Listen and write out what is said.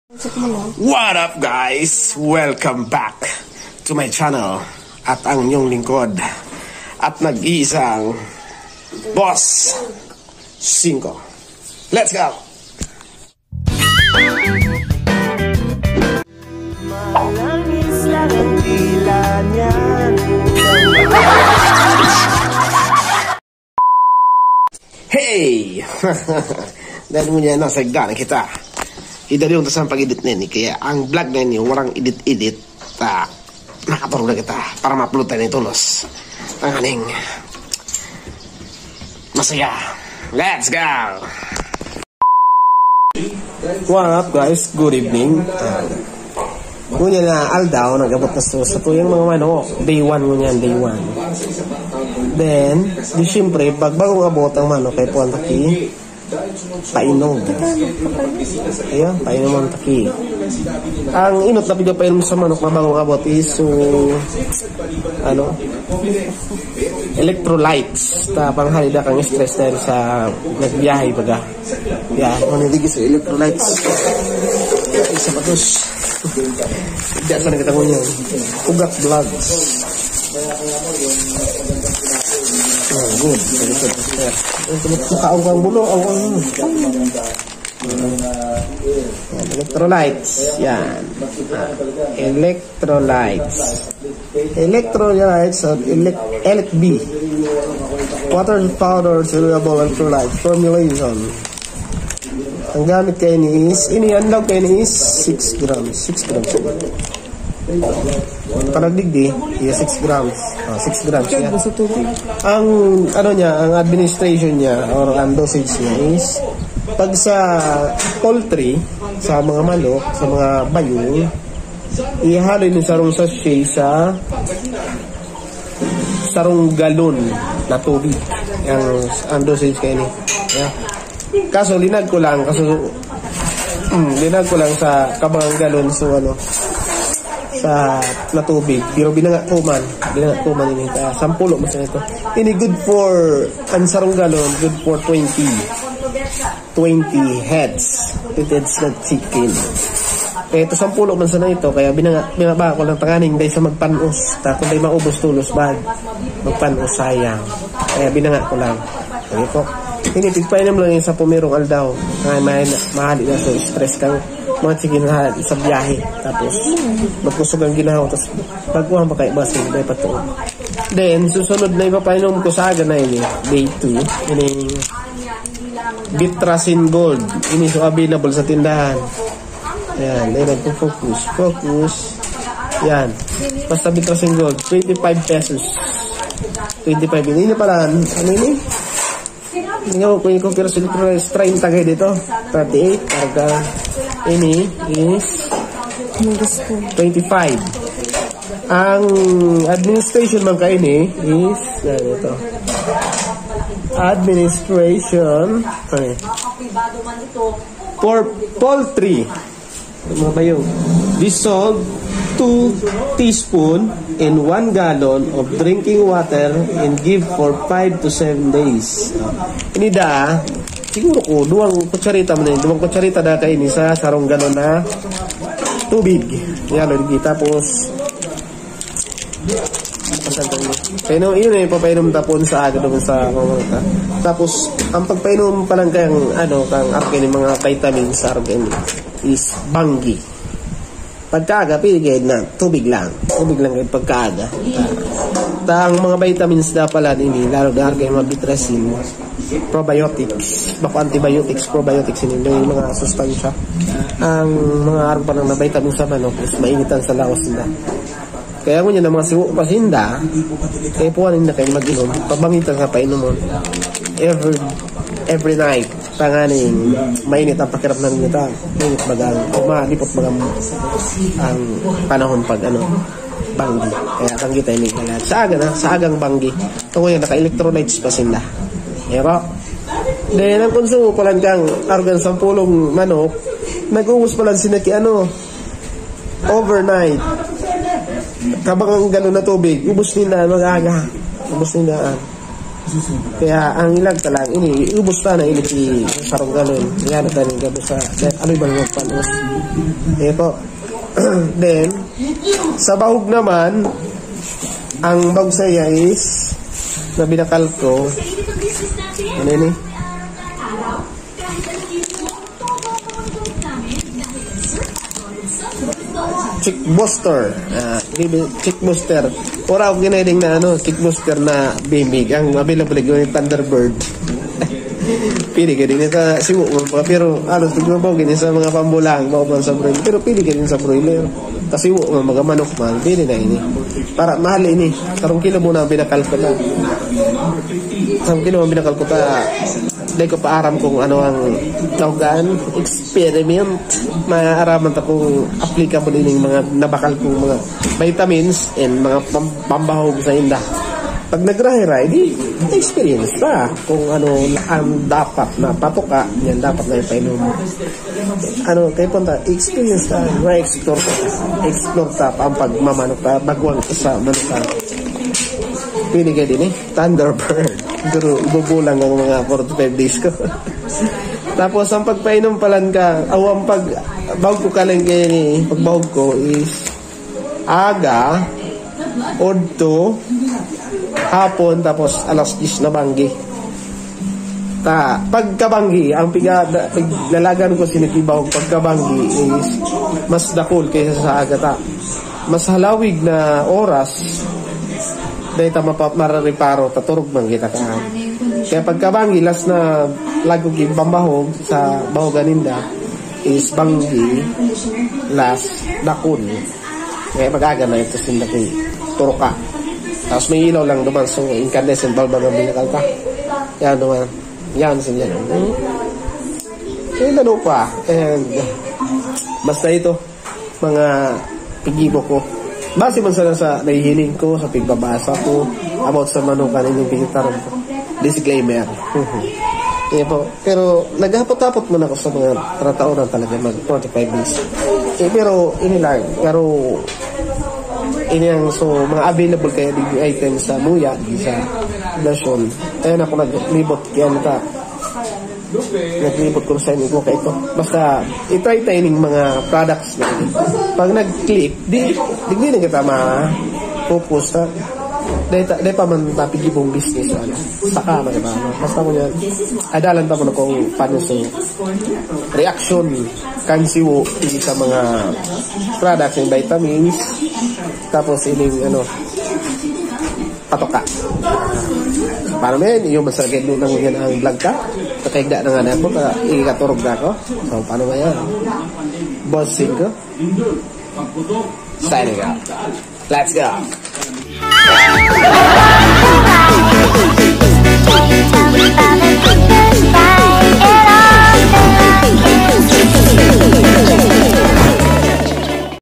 What up guys? Welcome back to my channel at ang inyong lingkod at nag-iisang Boss 5. Let's go! Malangis lang ang tila niyan. Hey! Dahil mo niya nasa gana kita. Idali yung tasang pag-edit na yun. Kaya ang vlog na yun, walang edit-edit. Nakaturog na kita para ma-upload tayo na tulos. Ang aning masaya. Let's go! What up guys? Good evening. Ngunya na aldaw, nag-abot na sa tuyang mga manok. Day 1 ngunya, day 1. Then, di syempre, pag bagong abot ang manok kay Puan Taki, painom. Ayan, painom ang taki. Ang inot na pigapainom sa manok na bagong abot is electrolytes. Tapang halida kang stress dahil sa nagbiyahe baga. Yan, maniligis sa electrolytes. Isa pa tos. Hindi ako nakita ko niyan. Ugat vlogs. Oh, good. Mukhaong kang bulo. Electrolytes. Yan. Electrolytes. Electrolytes at ElecB. Water powder soluble electrolyte formulation. Ang gamit kayo ni is, inianlaw kayo ni is 6 grams. 6 grams. Panagdigdi, 6 grams. 6 grams yan. Ang ang administration niya or ang dosage niya is pag sa poultry, sa mga manok, sa mga bayong, ihalo yung sarong sachet sa sarong galon na tubig. Ang dosage kayo ni. Yeah. Kaso linag ko lang sa kabang galon sa na tubig, pero binangat ko man ini ta 10 mas ito. Ini good for ang sarong galon, good for 20 heads ng chicken. Kaya ito 10 man sana ito, kaya binaba ko lang tanganing dahil sa magpanos. Kung dahil maubos tulos bag magpanos sayang. Kaya binangat ko lang. Kaya ito hindi tigpainom lang yung sa pumirong aldaw. Mahali na so stress kang mga chicken na sa biyahe. Tapos magkusog ang ginahaw. Tapos pagkuhan pa kayo basin. Then susunod na ipapainom ko sa aga na yun. Day 2. Ini Bitrasin Gold. Ini so available sa tindahan. Ayan. Then nagpo-focus. Yan. Basta Bitrasin Gold. 25 pesos. 25. Ini pala. Ano ini? Hindi nga kung i-compare sa electrolytes 30 kayo dito 38 karga ini is 25. Ang administration man kayo ni is ito administration for poultry mga bayo dissolve 2 teaspoon in 1 gallon of drinking water and give for 5 to 7 days. Ini da, siguro ko, 2 kutsarita na kayo sa sarong galon na tubig. Yan, lagi. Tapos, painom, yun na yung papainom tapon sa aga doon sa kumata. Tapos, ang pagpainom pa lang kang arkin yung mga vitamins sa arkin is Banggi. Pagkaaga, piligid na tubig lang kayo pagkaaga. Ang mga vitamins na pala ini, lalo na kayo mga Bitrasin, probiotics, bako antibiotics, probiotics ini yung mga sustansya. Ang mga araw pa lang na vitamins sa manok is mainitan sa laos nila. Kaya kung yun ang mga siwo pasinda, kaya puwanin na kayo mag-inom, pabangitan sa painom mo every night. Tanganing mainit ang pakirap ng nita, mainit bagang malipot bagang ang panahon pag Banggi. Kaya kang kita ini sa agang Banggi ito yung naka-electrolytes pa sila. Pero then ang konsumo ko lang kang argan 10 manok, nag-uus pa lang sinaki overnight kabang ang galon na tubig, ubos nila mag-aga, Kaya ang ilag talang ini ubos ta na ini si sarong galon. Yan na tanin gabo sa ano ibang magpanos. Ito. Then sa bahog naman ang bahog saya is na binakal ko. Ano ini? Chick booster. Chick booster. Ora ako ginaiding na chick booster na bimig. Ang available yung Thunderbird. Pili ka din sa siwo. Pero tignan mo ganyan sa mga pambulang. Maupan sa broiler. Pero pili ka din sa broiler. Kasi mga manok man. Pili na ini. Para mahal ini. 3 kilo muna ang binakal ko ta. 3 kilo ang binakal ko ta. Dahil ko paaram kung ano ang tawgan, experiment. Maaraman ta kung applicable din mga nabakal kong mga vitamins and mga pambahog sa inda. Pag nag-rahiray, di experience ta kung ano ang dapat na patuka, yan dapat na ipainom mo. Kaya punta, experience ta, na-explore ta. Explore ta pa ang pagmamanok ta, bagwang sa manok. Pili ka din Thunderbird. Pero ibubulang ang mga 45 days ko. Tapos ang pagpainom palan ka, ang pagbahog ko kalang kaya ni pagbahog ko is aga, odto, hapon, tapos alas 10 na banggi. Pagkabanggi, ang piglalagan ko sinitibahog pagkabanggi is mas dakol kaysa sa aga mas halawig na oras dahil marariparo taturog man kita ka. Kaya pagkabangi last na lago yung pambahog sa bahoganinda is banggi last dakon. Kaya pag-aga na ito sindaki turuka. Tapos may ilaw lang naman so incandescent bulb ang binakal ka. Yan naman. Yan sila. Kaya lalo pa. And basta ito mga pigibo ko. Base man sana sa nahihiling ko, sa pigbabasa ko about sa manukan inyong pinitaran ko. Disclaimer. Po. Pero naghapot-hapot man ako sa mga taon talaga mag 45 days. Pero inilang. Pero iniyang so mga available kaya di items sa Muya, sa Dasyon. Ayun ako naglibot kaya naglibot ko sa inyo ko kaya ito. Basta itry tayo ng mga products na pag nag-click, di na kita ma-focus na dahil pa man tapigibong business saka man diba basta ko niya adalan pa mo na kung paano so reaction kansiwo sa mga products ng vitamins tapos ining patoka para men yung masagay nung yan ang vlog ka kakaigda na nga ako ikaturog na ako so paano ba yan bossing ko signing out let's go